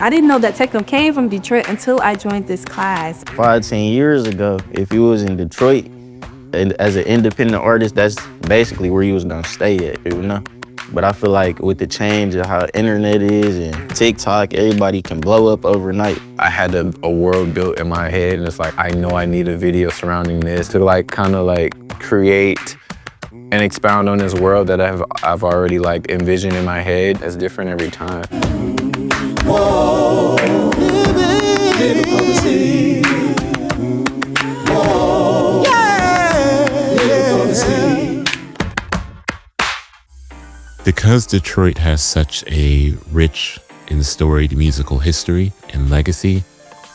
I didn't know that techno came from Detroit until I joined this class. 5-10 years ago, if you was in Detroit and as an independent artist, that's basically where you was gonna stay at, you know? But I feel like with the change of how internet is and TikTok, everybody can blow up overnight. I had a world built in my head, and it's like, I know I need a video surrounding this to like kind of like create and expound on this world that I've already like envisioned in my head. That's different every time. Whoa, living for the city. Whoa, yeah, living for the city. Because Detroit has such a rich and storied musical history and legacy,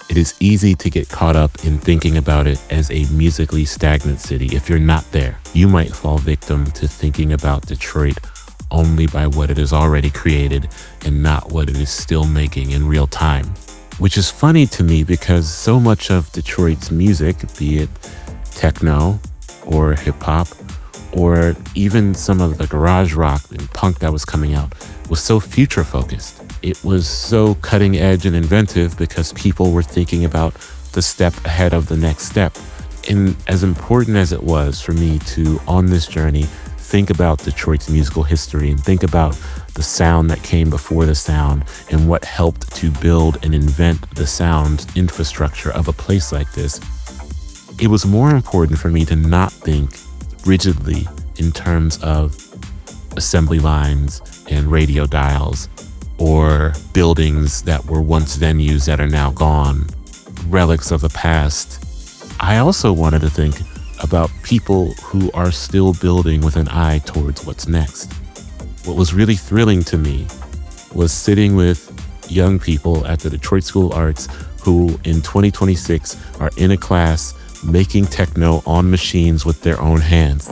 it is easy to get caught up in thinking about it as a musically stagnant city. If you're not there, you might fall victim to thinking about Detroit only by what it has already created and not what it is still making in real time. Which is funny to me because so much of Detroit's music, be it techno or hip hop, or even some of the garage rock and punk that was coming out, was so future focused. It was so cutting edge and inventive because people were thinking about the step ahead of the next step. And as important as it was for me to, on this journey, think about Detroit's musical history and think about the sound that came before the sound and what helped to build and invent the sound infrastructure of a place like this, it was more important for me to not think rigidly in terms of assembly lines and radio dials or buildings that were once venues that are now gone, relics of the past. I also wanted to think about people who are still building with an eye towards what's next. What was really thrilling to me was sitting with young people at the Detroit School of Arts who in 2026 are in a class making techno on machines with their own hands.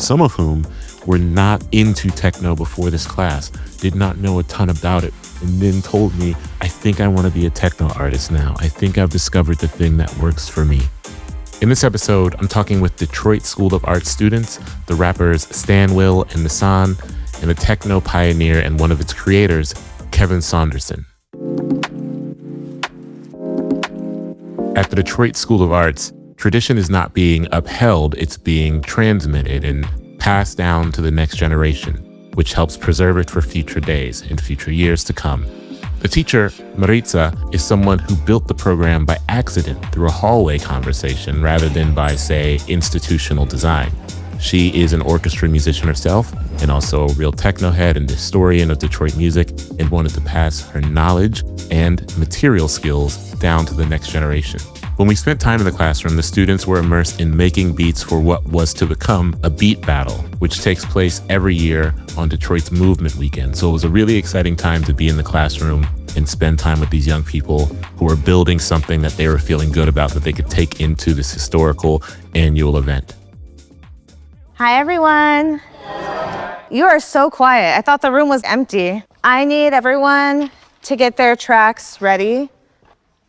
Some of whom were not into techno before this class, did not know a ton about it, and then told me, I think I want to be a techno artist now. I think I've discovered the thing that works for me. In this episode, I'm talking with Detroit School of Art students, the rappers StanWill and Nissan, and the techno pioneer and one of its creators, Kevin Saunderson. At the Detroit School of Arts, tradition is not being upheld, it's being transmitted and passed down to the next generation, which helps preserve it for future days and future years to come. The teacher, Maritza, is someone who built the program by accident through a hallway conversation rather than by, say, institutional design. She is an orchestra musician herself and also a real techno head and historian of Detroit music, and wanted to pass her knowledge and material skills down to the next generation. When we spent time in the classroom, the students were immersed in making beats for what was to become a beat battle, which takes place every year on Detroit's Movement Weekend. So it was a really exciting time to be in the classroom and spend time with these young people who were building something that they were feeling good about that they could take into this historical annual event. Hi, everyone. You are so quiet. I thought the room was empty. I need everyone to get their tracks ready.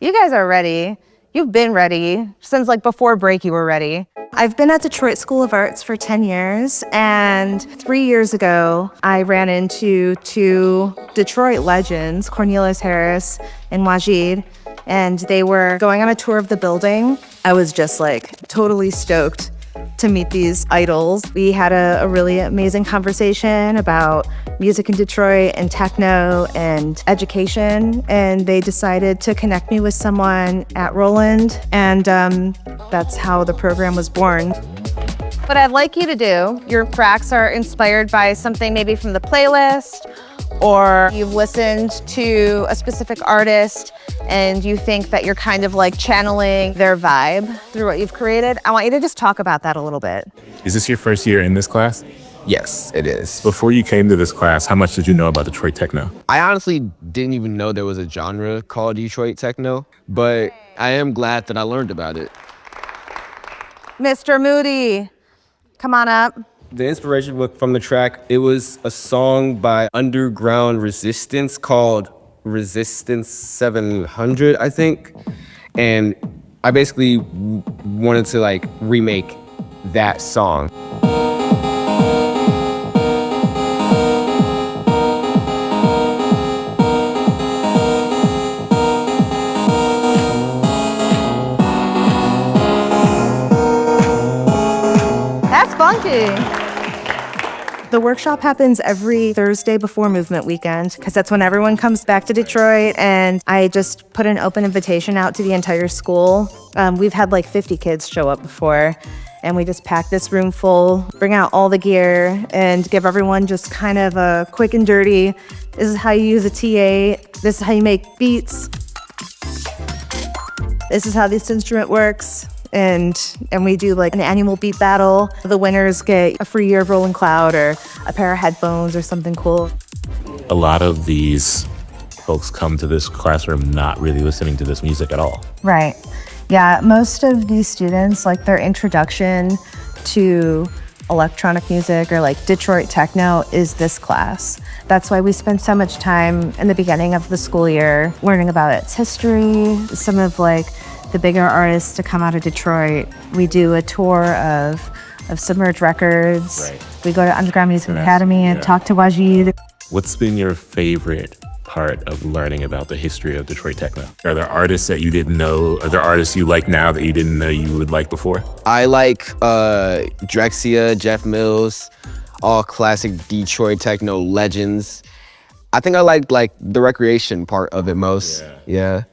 You guys are ready. You've been ready. Since like before break, you were ready. I've been at Detroit School of Arts for 10 years, and 3 years ago, I ran into two Detroit legends, Cornelius Harris and Waajeed, and they were going on a tour of the building. I was just like totally stoked to meet these idols. We had a really amazing conversation about music in Detroit and techno and education, and they decided to connect me with someone at Roland, and that's how the program was born. What I'd like you to do, your tracks are inspired by something maybe from the playlist, or you've listened to a specific artist and you think that you're kind of like channeling their vibe through what you've created. I want you to just talk about that a little bit. Is this your first year in this class? Yes, it is. Before you came to this class, how much did you know about Detroit techno? I honestly didn't even know there was a genre called Detroit techno, but I am glad that I learned about it. Mr. Moody, come on up. The inspiration from the track, it was a song by Underground Resistance called Resistance 700, I think. And I basically wanted to like remake that song. The workshop happens every Thursday before movement weekend because that's when everyone comes back to Detroit, and I just put an open invitation out to the entire school. We've had like 50 kids show up before, and we just pack this room full, bring out all the gear, and give everyone just kind of a quick and dirty, this is how you use a T8, this is how you make beats, this is how this instrument works. And we do like an annual beat battle. The winners get a free year of Roland Cloud or a pair of headphones or something cool. A lot of these folks come to this classroom not really listening to this music at all. Right. Yeah, most of these students, like their introduction to electronic music or like Detroit techno is this class. That's why we spend so much time in the beginning of the school year learning about its history, some of like the bigger artists to come out of Detroit. We do a tour of Submerged Records. Right. We go to Underground Music Academy and talk to Waajeed. What's been your favorite part of learning about the history of Detroit techno? Are there artists that you didn't know? Are there artists you like now that you didn't know you would like before? I like Drexcia, Jeff Mills, all classic Detroit techno legends. I think I like the recreation part of it most. Yeah.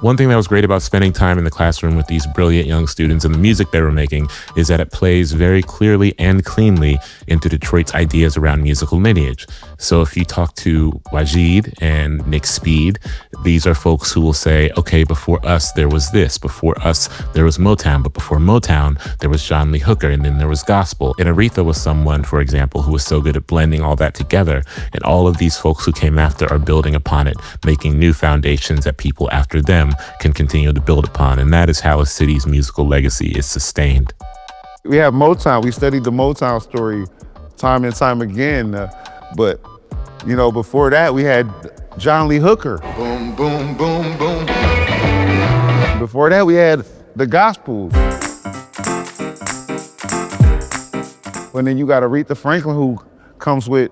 One thing that was great about spending time in the classroom with these brilliant young students and the music they were making is that it plays very clearly and cleanly into Detroit's ideas around musical lineage. So if you talk to Waajeed and Nick Speed, these are folks who will say, okay, before us, there was this. Before us, there was Motown. But before Motown, there was John Lee Hooker, and then there was gospel. And Aretha was someone, for example, who was so good at blending all that together. And all of these folks who came after are building upon it, making new foundations that people after them can continue to build upon. And that is how a city's musical legacy is sustained. We have Motown. We studied the Motown story time and time again. But, you know, before that, we had John Lee Hooker. Boom, boom, boom, boom. Before that, we had the gospel. And then you got Aretha Franklin, who comes with,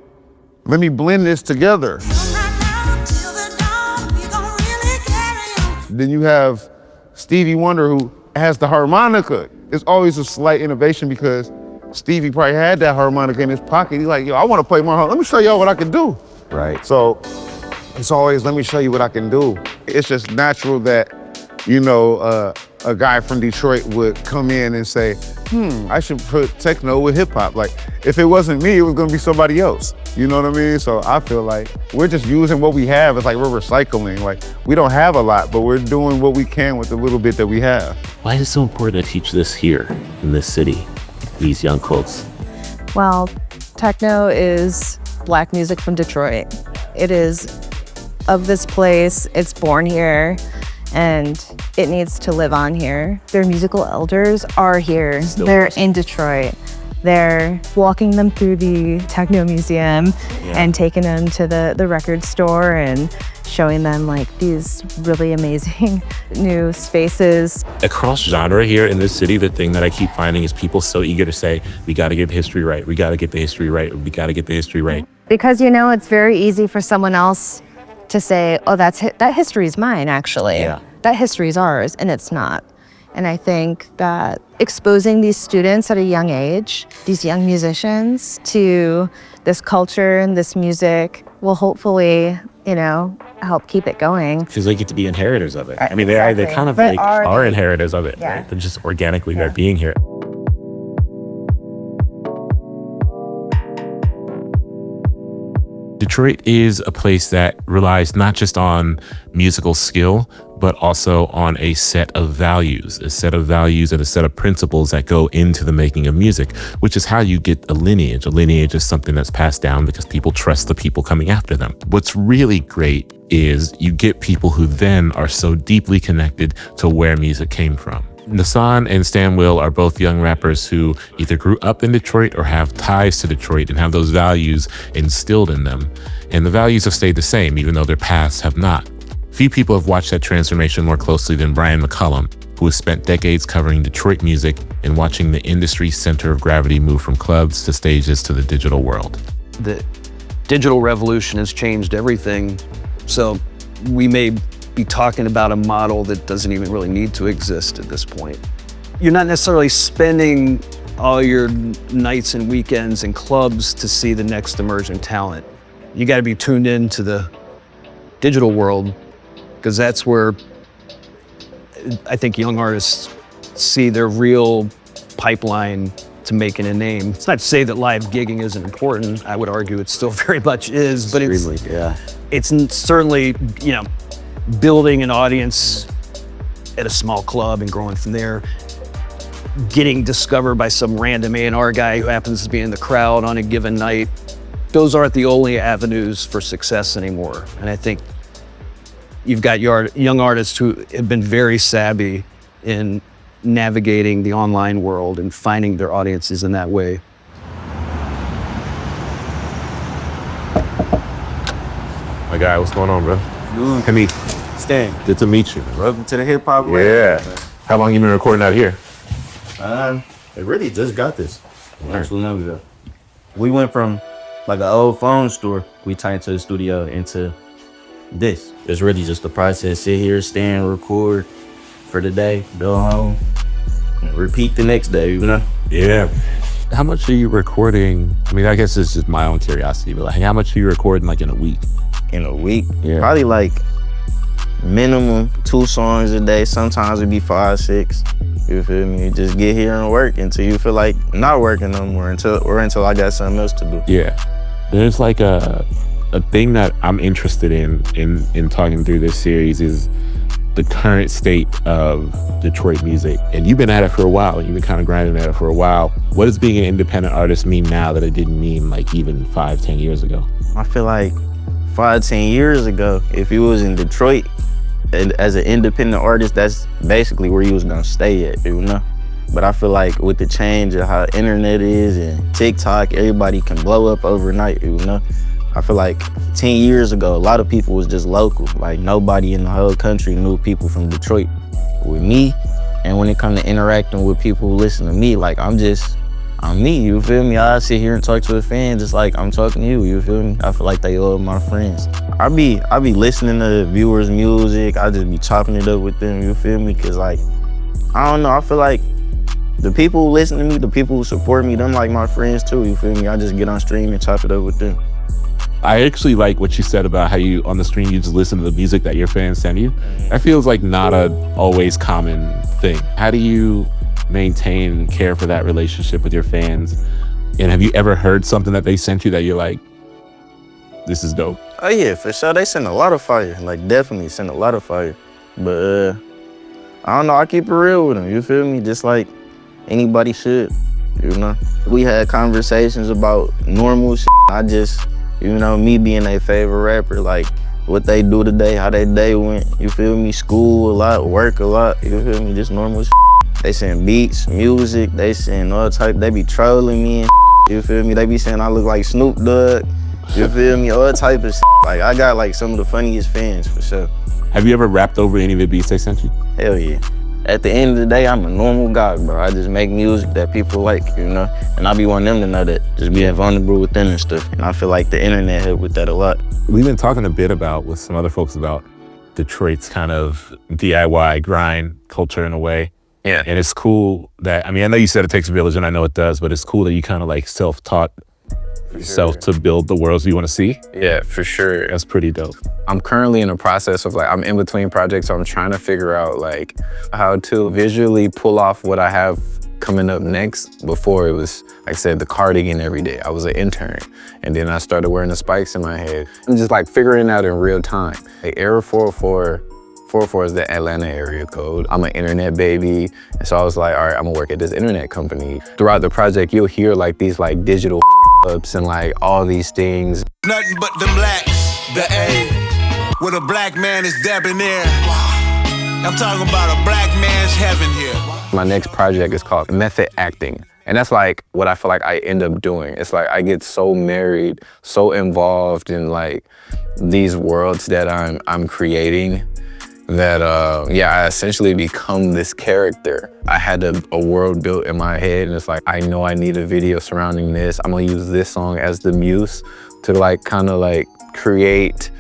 let me blend this together. Then you have Stevie Wonder, who has the harmonica. It's always a slight innovation because Stevie probably had that harmonica in his pocket. He's like, yo, I want to play more harmonica. Let me show y'all what I can do. Right. So it's always, let me show you what I can do. It's just natural that, you know, a guy from Detroit would come in and say, I should put techno with hip hop. Like, if it wasn't me, it was gonna be somebody else. You know what I mean? So I feel like we're just using what we have. It's like we're recycling. Like, we don't have a lot, but we're doing what we can with the little bit that we have. Why is it so important to teach this here in this city, these young folks? Well, techno is Black music from Detroit. It is of this place, it's born here, and it needs to live on here. Their musical elders are here. They're in Detroit. They're walking them through the Techno Museum and taking them to the record store and showing them like these really amazing new spaces. Across genre here in this city, the thing that I keep finding is people so eager to say, we gotta get history right, we gotta get the history right, we gotta get the history right. Because, you know, it's very easy for someone else to say, oh, that history is mine, actually. Yeah. That history is ours, and it's not. And I think that exposing these students at a young age, these young musicians, to this culture and this music will hopefully, you know, help keep it going. Because they get to be inheritors of it. Right, I mean, they kind of like are inheritors of it, right? They're just organically they're being here. Detroit is a place that relies not just on musical skill, but also on a set of values and a set of principles that go into the making of music, which is how you get a lineage. A lineage is something that's passed down because people trust the people coming after them. What's really great is you get people who then are so deeply connected to where music came from. Nassan and StanWill are both young rappers who either grew up in Detroit or have ties to Detroit and have those values instilled in them. And the values have stayed the same, even though their paths have not. Few people have watched that transformation more closely than Brian McCollum, who has spent decades covering Detroit music and watching the industry's center of gravity move from clubs to stages to the digital world. The digital revolution has changed everything. So we may be talking about a model that doesn't even really need to exist at this point. You're not necessarily spending all your nights and weekends and clubs to see the next emerging talent. You got to be tuned in to the digital world, because that's where I think young artists see their real pipeline to making a name. It's not to say that live gigging isn't important. I would argue it still very much is, but it's certainly, you know, building an audience at a small club and growing from there, getting discovered by some random A&R guy who happens to be in the crowd on a given night. Those aren't the only avenues for success anymore. And I think you've got young artists who have been very savvy in navigating the online world and finding their audiences in that way. My guy, what's going on, bro? Hanif. Stan. Good to meet you. Welcome to the hip hop. Yeah. How long you been recording out here? It really just got this. Actually, long ago. We went from like an old phone store, we turned to the studio into this. It's really just the process. Sit here, stand, record for the day, go home, and repeat the next day, you know? Yeah. How much are you recording? I mean, I guess it's just my own curiosity, but like, how much are you recording like in a week? In a week? Yeah. Probably like minimum 2 songs a day. Sometimes it'd be 5, 6. You feel me? Just get here and work until you feel like not working no more, until I got something else to do. Yeah. There's like a thing that I'm interested in talking through this series is the current state of Detroit music. And you've been at it for a while. You've been kind of grinding at it for a while. What does being an independent artist mean now that it didn't mean like even 5, 10 years ago? I feel like 5, 10 years ago, if you was in Detroit and as an independent artist, that's basically where you was gonna stay at, you know? But I feel like with the change of how internet is and TikTok, everybody can blow up overnight, you know? I feel like 10 years ago, a lot of people was just local. Like nobody in the whole country knew people from Detroit. With me, and when it comes to interacting with people who listen to me, like I'm me, you feel me? I sit here and talk to a fan just like I'm talking to you, you feel me? I feel like they all my friends. I be listening to viewers' music, I just be chopping it up with them, you feel me? Cause like, I don't know, I feel like the people who listen to me, the people who support me, them like my friends too, you feel me? I just get on stream and chop it up with them. I actually like what you said about how you, on the stream, you just listen to the music that your fans send you. That feels like not a always common thing. How do you maintain and care for that relationship with your fans? And have you ever heard something that they sent you that you're like, this is dope? Oh yeah, for sure. They send a lot of fire. Like definitely send a lot of fire. But I don't know, I keep it real with them, you feel me? Just like anybody should, you know? We had conversations about normal shit. I just, you know, me being their favorite rapper, like what they do today, how their day went, you feel me? School a lot, work a lot, you feel me? Just normal shit. They send beats, music, they send all type, they be trolling me and you feel me? They be saying I look like Snoop Dogg, you feel me? All type of shit. Like I got like some of the funniest fans for sure. Have you ever rapped over any of the beats they sent you? Hell yeah. At the end of the day, I'm a normal guy, bro. I just make music that people like, you know? And I be wanting them to know that, just being vulnerable with them and stuff. And I feel like the internet helped with that a lot. We've been talking a bit with some other folks about Detroit's kind of DIY grind culture in a way. Yeah. And it's cool that, I mean, I know you said it takes a village and I know it does, but it's cool that you kind of like self-taught yourself to build the worlds you want to see. Yeah, for sure. That's pretty dope. I'm currently in a process of like, I'm in between projects, so I'm trying to figure out like how to visually pull off what I have coming up next. Before it was, like I said, the cardigan every day. I was an intern, and then I started wearing the spikes in my head. I'm just like figuring it out in real time. Like Era 404 is the Atlanta area code. I'm an internet baby, and so I was like, all right, I'm gonna work at this internet company. Throughout the project, you'll hear like these like digital ups and like all these things. Nothing but the blacks, the A. Where the black man is debonair. I'm talking about a black man's heaven here. My next project is called Method Acting. And that's like what I feel like I end up doing. It's like I get so married, so involved in like these worlds that I'm creating that, I essentially become this character. I had a world built in my head and it's like, I know I need a video surrounding this. I'm gonna use this song as the muse to like kind of like create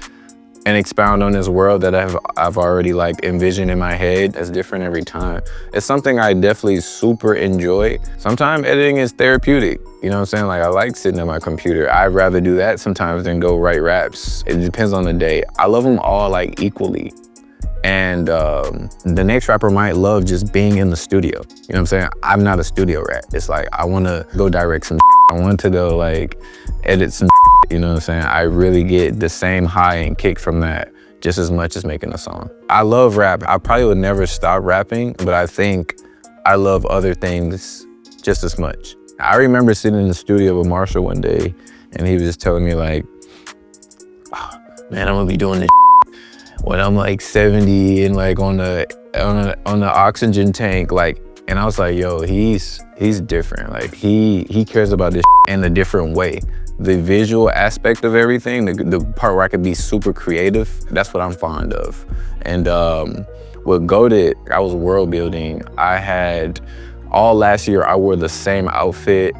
and expound on this world that I've already like envisioned in my head. That's different every time. It's something I definitely super enjoy. Sometimes editing is therapeutic. You know what I'm saying? Like I like sitting at my computer. I'd rather do that sometimes than go write raps. It depends on the day. I love them all like equally. And the next rapper might love just being in the studio. You know what I'm saying? I'm not a studio rat. It's like, I wanna go direct some I want to go like edit some you know what I'm saying? I really get the same high and kick from that just as much as making a song. I love rap. I probably would never stop rapping, but I think I love other things just as much. I remember sitting in the studio with Marshall one day and he was just telling me like, oh, man, I'm gonna be doing this when I'm like 70 and like on the oxygen tank, like, and I was like, yo, he's different. Like he cares about this in a different way. The visual aspect of everything, the part where I could be super creative, that's what I'm fond of. And with Goated, I was world building. I had, all last year, I wore the same outfit.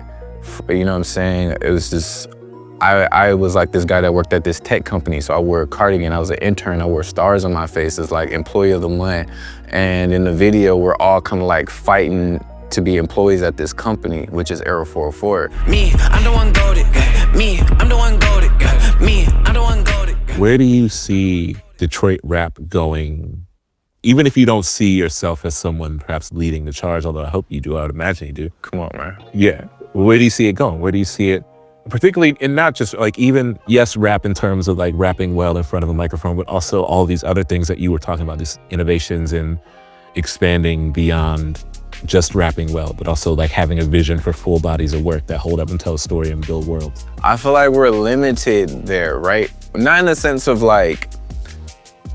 You know what I'm saying? It was just, I was like this guy that worked at this tech company, so I wore a cardigan. I was an intern. I wore stars on my face as like employee of the month. And in the video, we're all kind of like fighting to be employees at this company, which is Arrow 404. Me, I'm the one goated. Me, I'm the one goated. Me, I'm the one goated. Where do you see Detroit rap going? Even if you don't see yourself as someone perhaps leading the charge, although I hope you do, I would imagine you do. Come on, man. Yeah. Where do you see it going? Where do you see it? Particularly, and not just like even, yes, rap in terms of like rapping well in front of a microphone, but also all these other things that you were talking about, these innovations and expanding beyond just rapping well, but also like having a vision for full bodies of work that hold up and tell a story and build worlds. I feel like we're limited there, right? Not in the sense of like,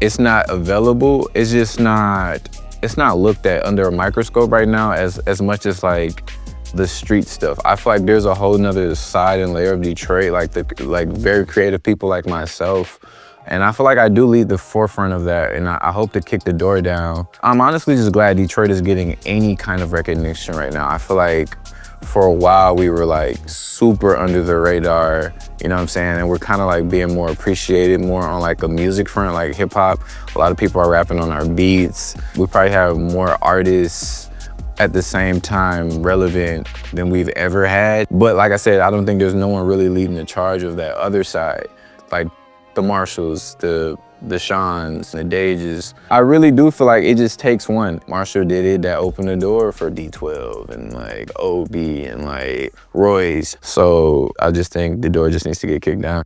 it's not available, it's just not, it's not looked at under a microscope right now as much as like the street stuff. I feel like there's a whole nother side and layer of Detroit, like very creative people like myself. And I feel like I do lead the forefront of that, and I hope to kick the door down. I'm honestly just glad Detroit is getting any kind of recognition right now. I feel like for a while we were like super under the radar, you know what I'm saying? And we're kind of like being more appreciated more on like a music front, like hip hop. A lot of people are rapping on our beats. We probably have more artists at the same time relevant than we've ever had. But like I said, I don't think there's no one really leading the charge of that other side. Like the Marshalls, the Seans, the Dages. I really do feel like it just takes one. Marshall did it, that opened the door for D12 and like OB and like Royce. So I just think the door just needs to get kicked down.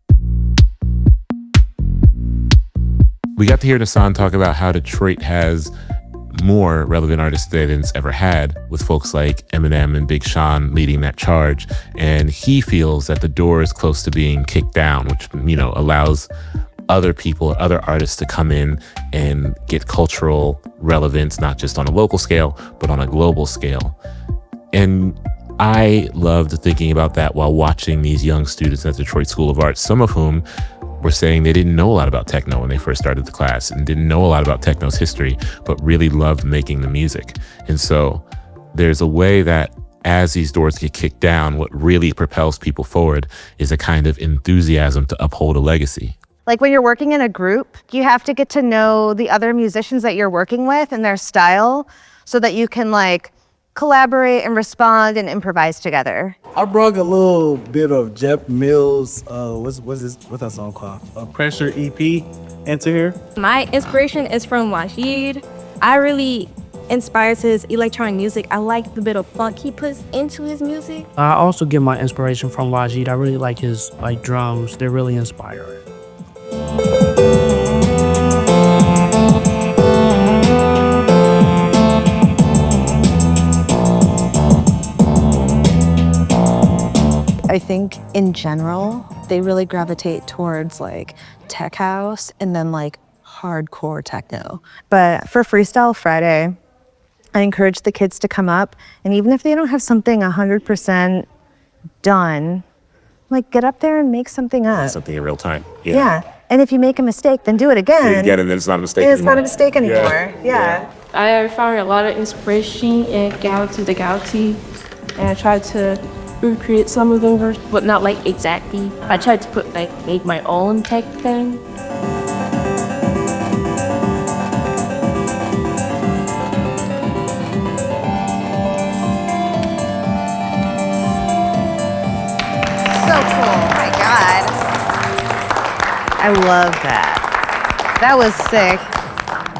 We got to hear Hassan talk about how Detroit has more relevant artists than it's ever had, with folks like Eminem and Big Sean leading that charge. And he feels that the door is close to being kicked down, which, you know, allows other people, other artists to come in and get cultural relevance, not just on a local scale, but on a global scale. And I loved thinking about that while watching these young students at Detroit School of Arts, some of whom were saying they didn't know a lot about techno when they first started the class and didn't know a lot about techno's history, but really loved making the music. And so there's a way that as these doors get kicked down, what really propels people forward is a kind of enthusiasm to uphold a legacy. Like when you're working in a group, you have to get to know the other musicians that you're working with and their style so that you can like collaborate and respond and improvise together. I brought a little bit of Jeff Mills, what's that song called? Pressure EP into here. My inspiration is from Waajeed. I really inspired his electronic music. I like the bit of funk he puts into his music. I also get my inspiration from Waajeed. I really like his drums. They're really inspiring. I think in general, they really gravitate towards like tech house and then like hardcore techno. But for Freestyle Friday, I encourage the kids to come up, and even if they don't have something 100% done, like get up there and make something up. Something in real time. Yeah. And if you make a mistake, then do it again. Again, and then it's not a mistake It's anymore. not a mistake anymore. Yeah. I found a lot of inspiration in Galaxy to Galaxy, and I tried to recreate some of them, but not like exactly. I tried to make my own tech thing. I love that. That was sick.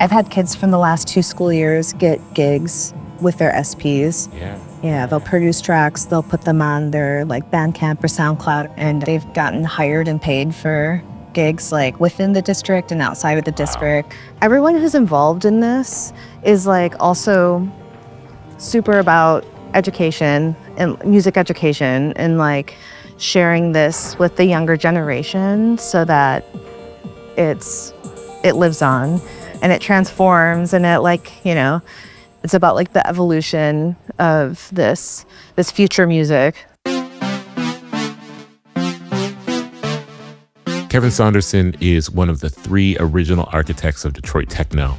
I've had kids from the last 2 school years get gigs with their SPs. Yeah, they'll produce tracks, they'll put them on their like Bandcamp or SoundCloud, and they've gotten hired and paid for gigs like within the district and outside of the district. Everyone who's involved in this is like also super about education and music education and like sharing this with the younger generation so that it lives on and it transforms and it like, you know, it's about like the evolution of this future music. Kevin Saunderson is one of the 3 original architects of Detroit Techno.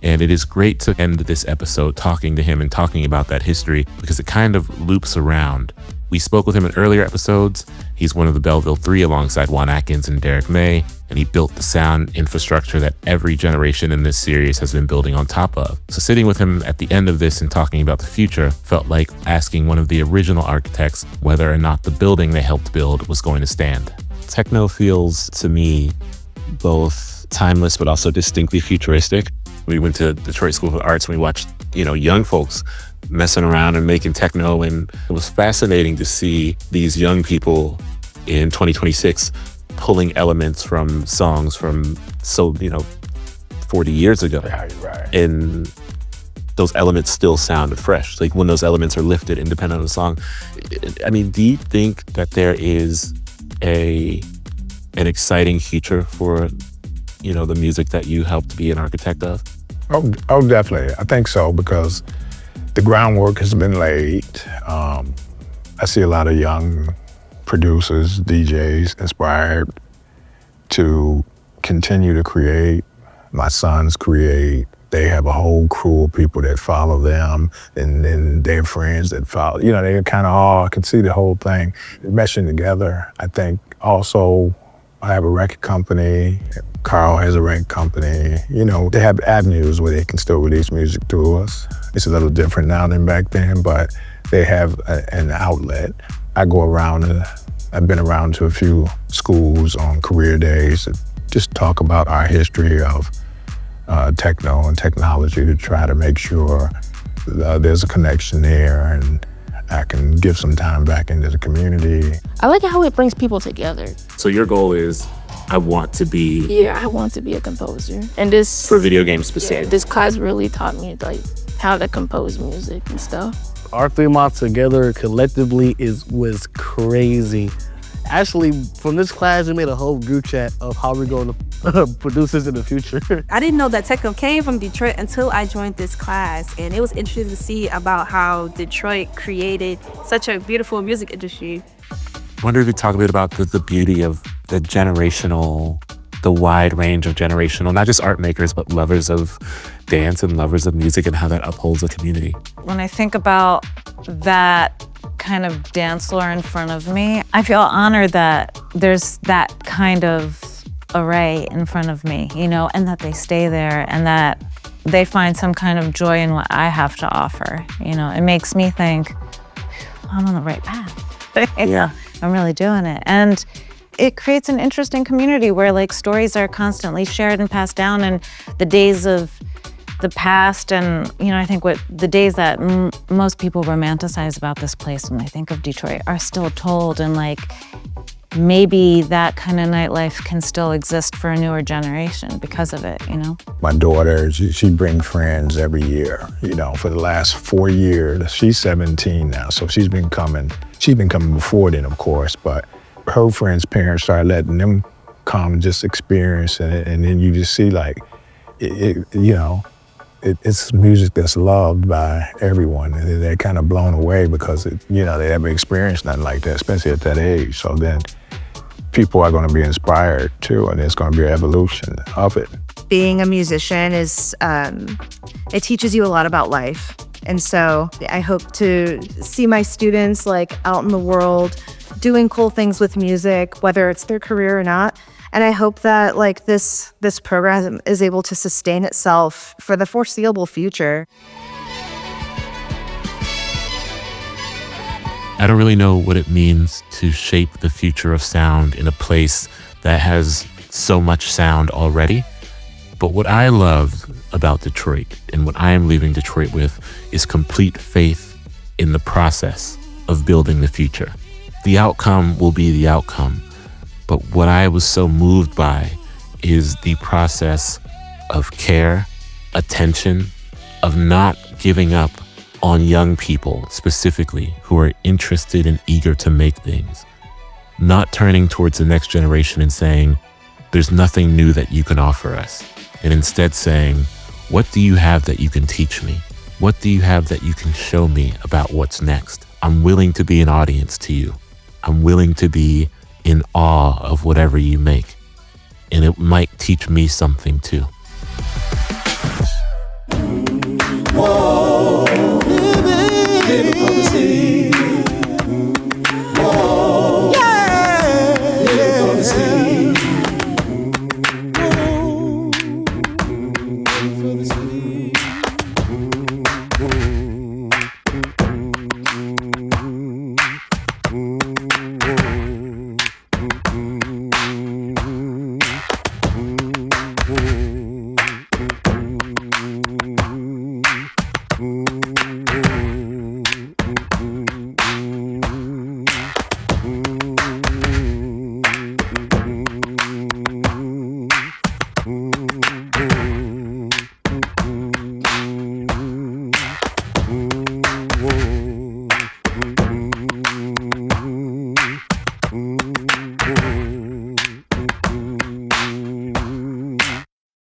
And it is great to end this episode talking to him and talking about that history because it kind of loops around. We spoke with him in earlier episodes. He's one of the Belleville 3 alongside Juan Atkins and Derek May, and he built the sound infrastructure that every generation in this series has been building on top of. So sitting with him at the end of this and talking about the future felt like asking one of the original architects whether or not the building they helped build was going to stand. Techno feels to me both timeless but also distinctly futuristic. We went to Detroit School of Arts and we watched, young folks messing around and making techno, and it was fascinating to see these young people in 2026 pulling elements from songs from 40 years ago. Right. And those elements still sounded fresh. Like when those elements are lifted independent of the song. I mean, do you think that there is an exciting future for, the music that you helped be an architect of? Oh, definitely. I think so, because the groundwork has been laid. I see a lot of young producers, DJs inspired to continue to create. My sons create. They have a whole crew of people that follow them, and then their friends that follow. They kind of all, I can see the whole thing meshing together. I think also I have a record company. Carl has a record company. They have avenues where they can still release music through us. It's a little different now than back then, but they have an outlet. I go around, I've been around to a few schools on career days to just talk about our history of techno and technology to try to make sure there's a connection there and I can give some time back into the community. I like how it brings people together. So your goal is, I want to be... Yeah, I want to be a composer. And this... For video games specifically. Yeah, this class really taught me how to compose music and stuff. Our 3 months together collectively was crazy. Actually, from this class, we made a whole group chat of how we're going to produce this in the future. I didn't know that techno came from Detroit until I joined this class, and it was interesting to see about how Detroit created such a beautiful music industry. I wonder if you talk a bit about the beauty of the wide range of generational, not just art makers, but lovers of dance and lovers of music and how that upholds a community. When I think about that kind of dance floor in front of me, I feel honored that there's that kind of array in front of me, and that they stay there and that they find some kind of joy in what I have to offer. It makes me think, I'm on the right path. Yeah. I'm really doing it. And it creates an interesting community where stories are constantly shared and passed down, and the days of the past and, I think the days that most people romanticize about this place when they think of Detroit are still told, and maybe that kind of nightlife can still exist for a newer generation because of it, My daughter, she brings friends every year, for the last 4 years. She's 17 now, so she's been coming before then, of course, but her friends' parents started letting them come and just experience it, and then you just see it's music that's loved by everyone, and they're kind of blown away because they never experienced nothing like that, especially at that age. So then people are going to be inspired too, and there's going to be an evolution of it. Being a musician is, it teaches you a lot about life. And so I hope to see my students out in the world doing cool things with music, whether it's their career or not. And I hope that this program is able to sustain itself for the foreseeable future. I don't really know what it means to shape the future of sound in a place that has so much sound already. But what I love about Detroit and what I am leaving Detroit with is complete faith in the process of building the future. The outcome will be the outcome. But what I was so moved by is the process of care, attention, of not giving up on young people specifically who are interested and eager to make things. Not turning towards the next generation and saying, there's nothing new that you can offer us. And instead saying, what do you have that you can teach me? What do you have that you can show me about what's next? I'm willing to be an audience to you. I'm willing to be in awe of whatever you make. And it might teach me something too. Whoa, living for the city. Whoa, yeah, living for the city.